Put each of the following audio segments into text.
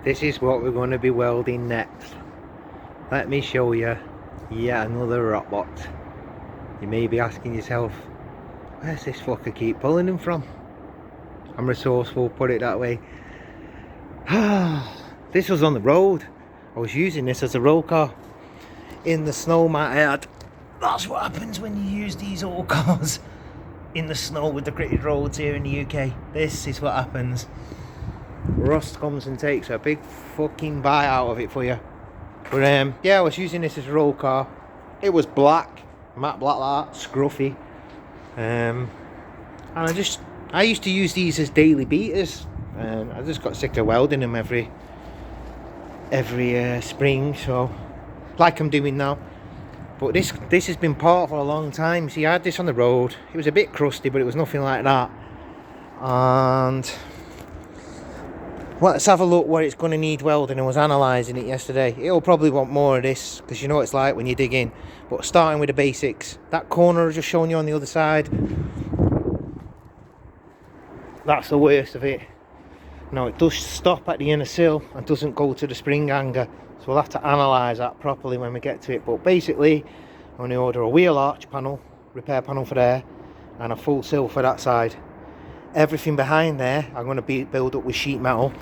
This is what we're going to be welding next. Let me show you yet another Rotbox. You may be asking yourself, where's this fucker keep pulling them from? I'm resourceful, put it that way. This was on the road. I was using this as a roll car in the snow mat I had. That's what happens when you use these old cars in the snow with the gritted roads here in the UK. This is what happens. Rust comes and takes a big fucking bite out of it for you. But yeah, I was using this as a roll car. It was black, matte black like that, scruffy. And I used to use these as daily beaters, and I just got sick of welding them every spring, so like I'm doing now. But this has been part for a long time. See, I had this on the road. It was a bit crusty, but it was nothing like that. And well, let's have a look what it's going to need welding. I was analysing it yesterday. It'll probably want more of this, because you know what it's like when you dig in. But starting with the basics, that corner I've just shown you on the other side, that's the worst of it. Now it does stop at the inner sill and doesn't go to the spring hanger, so we'll have to analyse that properly when we get to it. But basically I'm going to order a wheel arch panel, repair panel for there, and a full sill for that side. Everything behind there I'm going to build up with sheet metal,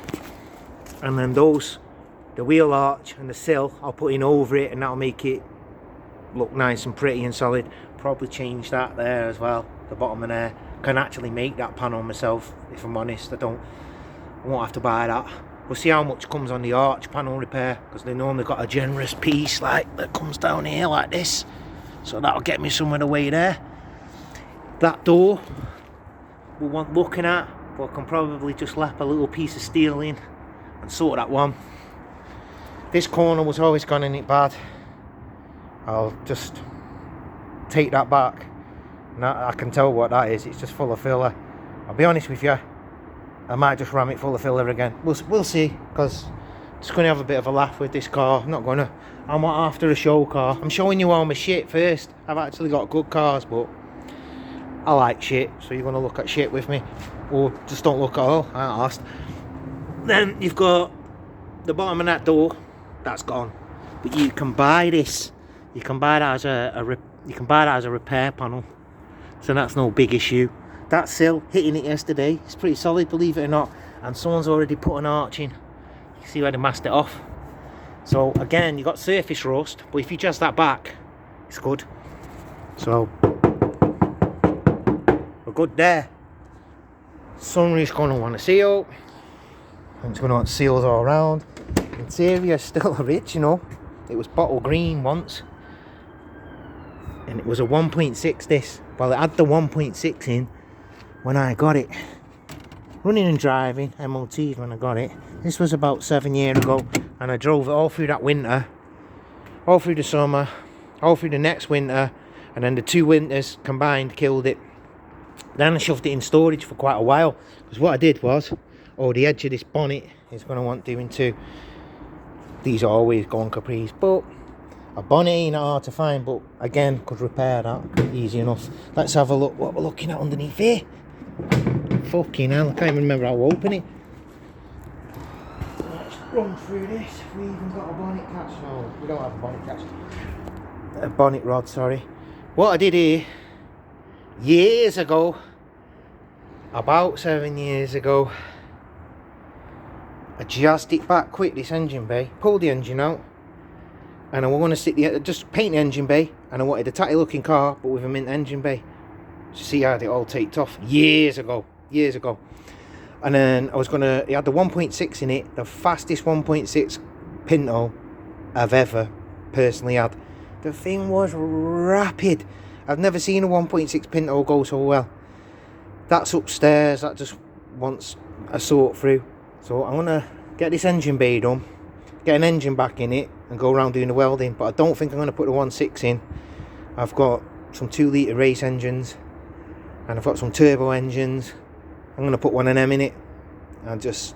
and then the wheel arch and the sill I'll put in over it, and that'll make it look nice and pretty and solid. Probably change that there as well, the bottom of there. Can actually make that panel myself, if I'm honest. I won't have to buy that. We'll see how much comes on the arch panel repair, because they normally got a generous piece like that comes down here like this, so that'll get me some of the way there. That door we want looking at, but I can probably just lap a little piece of steel in and sort that one. This corner was always gone in it bad. I'll just take that back. Now I can tell what that is. It's just full of filler. I'll be honest with you, I might just ram it full of filler again. We'll see, because I'm just going to have a bit of a laugh with this car. I'm not after a show car. I'm showing you all my shit first. I've actually got good cars, but I like shit, so you're going to look at shit with me, or just don't look at all. I ain't asked. Then you've got the bottom of that door. That's gone, but you can buy this. You can buy that as a repair panel, so that's no big issue. That sill, hitting it yesterday, it's pretty solid, believe it or not, and someone's already put an arch in. You see where they masked it off. So again, you got surface rust, but if you just that back, it's good. So we're good there. Sunroof's going to want a seal, and it's going to want seals all around. Interior's still rich, you know. It was bottle green once, and it was a 1.6 this. Well, it had the 1.6 in when I got it. Running and driving, MOT when I got it. This was about 7 years ago, and I drove it all through that winter, all through the summer, all through the next winter, and then the 2 winters combined killed it. Then I shoved it in storage for quite a while, because what I did was, the edge of this bonnet is going to want doing too. These are always gone Capris, but a bonnet ain't hard to find, but again, could repair that easy enough. Let's have a look what we're looking at underneath here. Fucking hell, I can't even remember how to open it. Let's run through this. We even got a bonnet catch. No, we don't have a bonnet catch. A bonnet rod, sorry. What I did here, years ago, about 7 years ago, I jazzed it back quick, this engine bay, pulled the engine out, and I want to just paint the engine bay, and I wanted a tatty looking car, but with a mint engine bay. So see how it all taped off years ago. And then it had the 1.6 in it, the fastest 1.6 Pinto I've ever personally had. The thing was rapid. I've never seen a 1.6 Pinto go so well. That's upstairs, that just wants a sort through. So I'm gonna get this engine bay done, get an engine back in it, and go around doing the welding. But I don't think I'm gonna put the 1.6 in. I've got some 2 litre race engines, and I've got some turbo engines. I'm gonna put one of them in it and just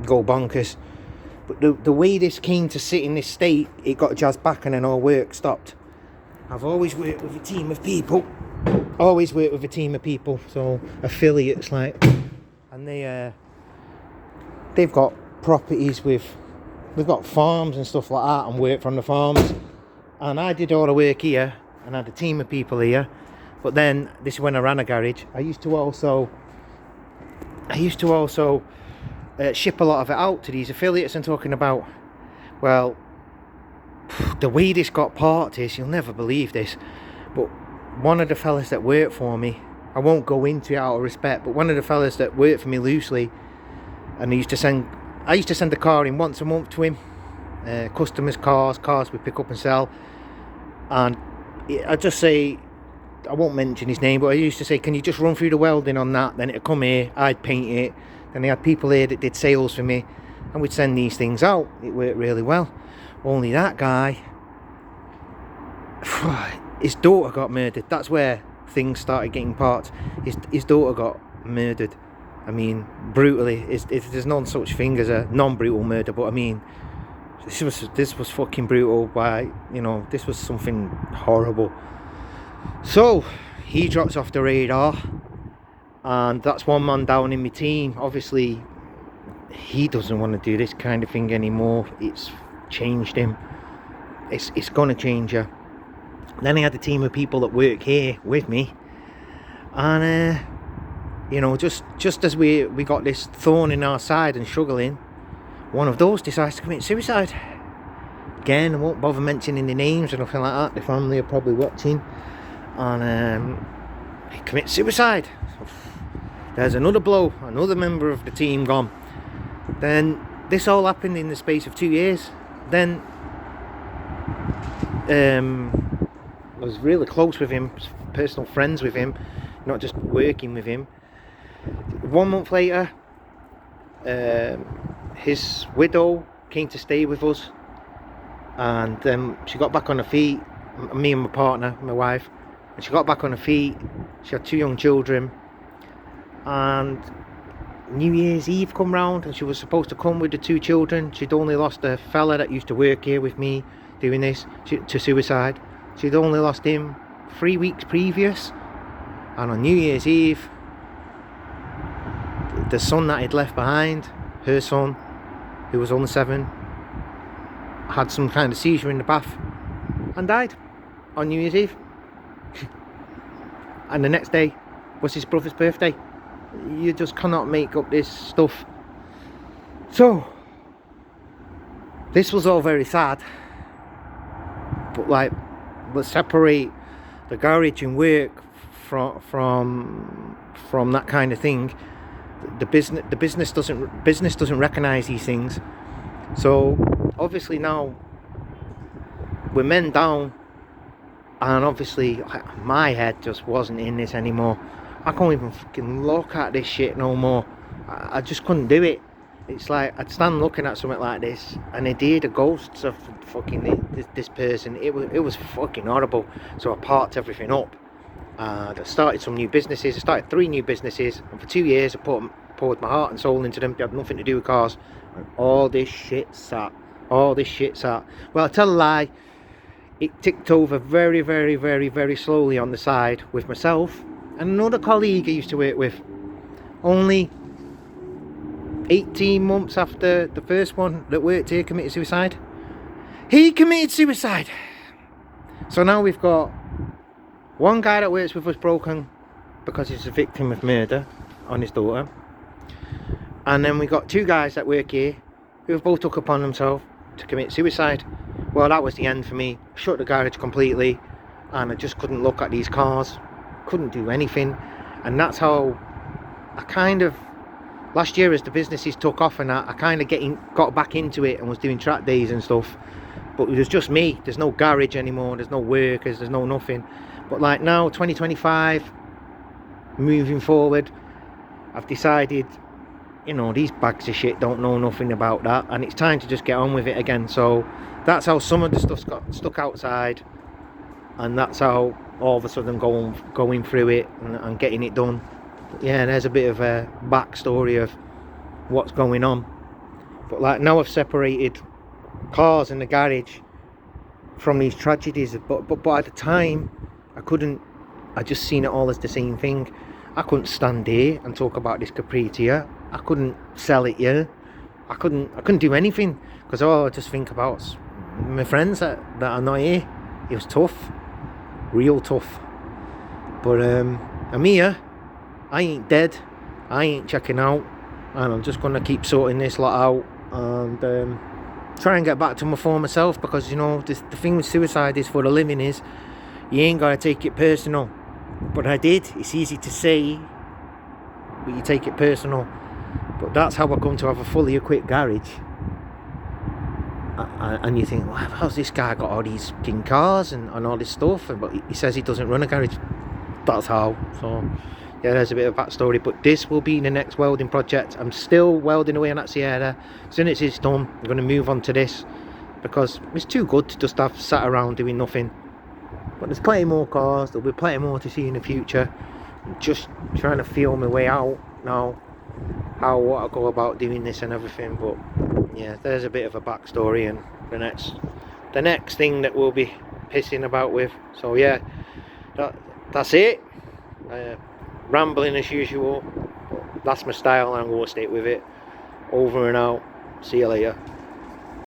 go bonkers. But the way this came to sit in this state, it got jazzed back and then all work stopped. I've always worked with a team of people. So affiliates, like, and they've got properties with they've got farms and stuff like that and work from the farms. And I did all the work here and had a team of people here. But then, this is when I ran a garage. I used to also ship a lot of it out to these affiliates. And talking about, well, the way this got parked is, you'll never believe this, but one of the fellas that worked for me, I won't go into it out of respect, but one of the fellas that worked for me loosely, and I used to send the car in once a month to him, customers' cars we pick up and sell. And I just say, I won't mention his name, but I used to say, can you just run through the welding on that? Then it'd come here, I'd paint it. Then they had people here that did sales for me, and we'd send these things out. It worked really well. Only that guy, his daughter got murdered. That's where things started getting parked. His daughter got murdered. I mean, brutally. There's no such thing as a non-brutal murder, but I mean, this was fucking brutal. By, you know, this was something horrible. So he drops off the radar, and that's one man down in my team. Obviously, he doesn't want to do this kind of thing anymore. It's changed him. It's gonna change you. Then I had a team of people that work here with me, and you know, just as we got this thorn in our side and struggling, one of those decides to commit suicide. Again, I won't bother mentioning the names or nothing like that. The family are probably watching. And he commits suicide. So there's another blow, another member of the team gone. Then this all happened in the space of 2 years. Then I was really close with him, personal friends with him, not just working with him. 1 month later, his widow came to stay with us, and she got back on her feet, me and my partner, my wife, and she got back on her feet. She had 2 young children, and New Year's Eve come round, and she was supposed to come with the 2 children. She'd only lost a fella that used to work here with me doing this to suicide. She'd only lost him 3 weeks previous, and on New Year's Eve, the son that he'd left behind, her son, who was only 7, had some kind of seizure in the bath and died on New Year's Eve. And the next day was his brother's birthday. You just cannot make up this stuff. So this was all very sad, but like, let's separate the garage and work from that kind of thing. The business doesn't recognize these things. So obviously now we're men down, and obviously my head just wasn't in this anymore. I can't even fucking look at this shit no more. I just couldn't do it. It's like I'd stand looking at something like this, and I'd hear the ghosts of fucking this person. It was fucking horrible. So I parked everything up. I started some new businesses. I started 3 new businesses, and for 2 years I poured my heart and soul into them. They had nothing to do with cars, and all this shit sat. Well, I tell a lie. It ticked over very, very, very, very slowly on the side with myself and another colleague I used to work with. Only 18 months after the first one that worked here committed suicide, he committed suicide. So now we've got one guy that works with us broken because he's a victim of murder on his daughter, and then we got 2 guys that work here who have both took upon themselves to commit suicide. Well, that was the end for me. Shut the garage completely, and I just couldn't look at these cars, couldn't do anything. And that's how I kind of, last year as the businesses took off and that, I kind of got back into it and was doing track days and stuff. But it was just me. There's no garage anymore, there's no workers, there's no nothing. But like now, 2025, moving forward, I've decided, you know, these bags of shit don't know nothing about that, and it's time to just get on with it again. So that's how some of the stuff's got stuck outside, and that's how all of a sudden going through it and getting it done. Yeah, there's a bit of a backstory of what's going on. But like now I've separated cars in the garage from these tragedies, but at the time I just seen it all as the same thing. I couldn't stand here and talk about this Capri to you. I couldn't sell it here. I couldn't do anything, because all I just think about is my friends that are not here. It was tough, real tough. But I'm here. I ain't dead. I ain't checking out, and I'm just gonna keep sorting this lot out and try and get back to my former self, because you know the thing with suicide is, for the living, is you ain't gotta take it personal. But I did. It's easy to say, but you take it personal. But that's how I come to have a fully equipped garage. And you think, well, how's this guy got all these king cars and all this stuff? But he says he doesn't run a garage. That's how. So yeah, there's a bit of backstory. But this will be the next welding project. I'm still welding away on that Sierra. As soon as it's done, I'm going to move on to this, because it's too good to just have sat around doing nothing. But there's plenty more cars. There'll be plenty more to see in the future. I'm just trying to feel my way out now, what I go about doing this and everything. But yeah, there's a bit of a backstory, and the next thing that we'll be pissing about with. So yeah, that's it. Rambling as usual, but that's my style and I'm going to stick with it. Over and out. See you later.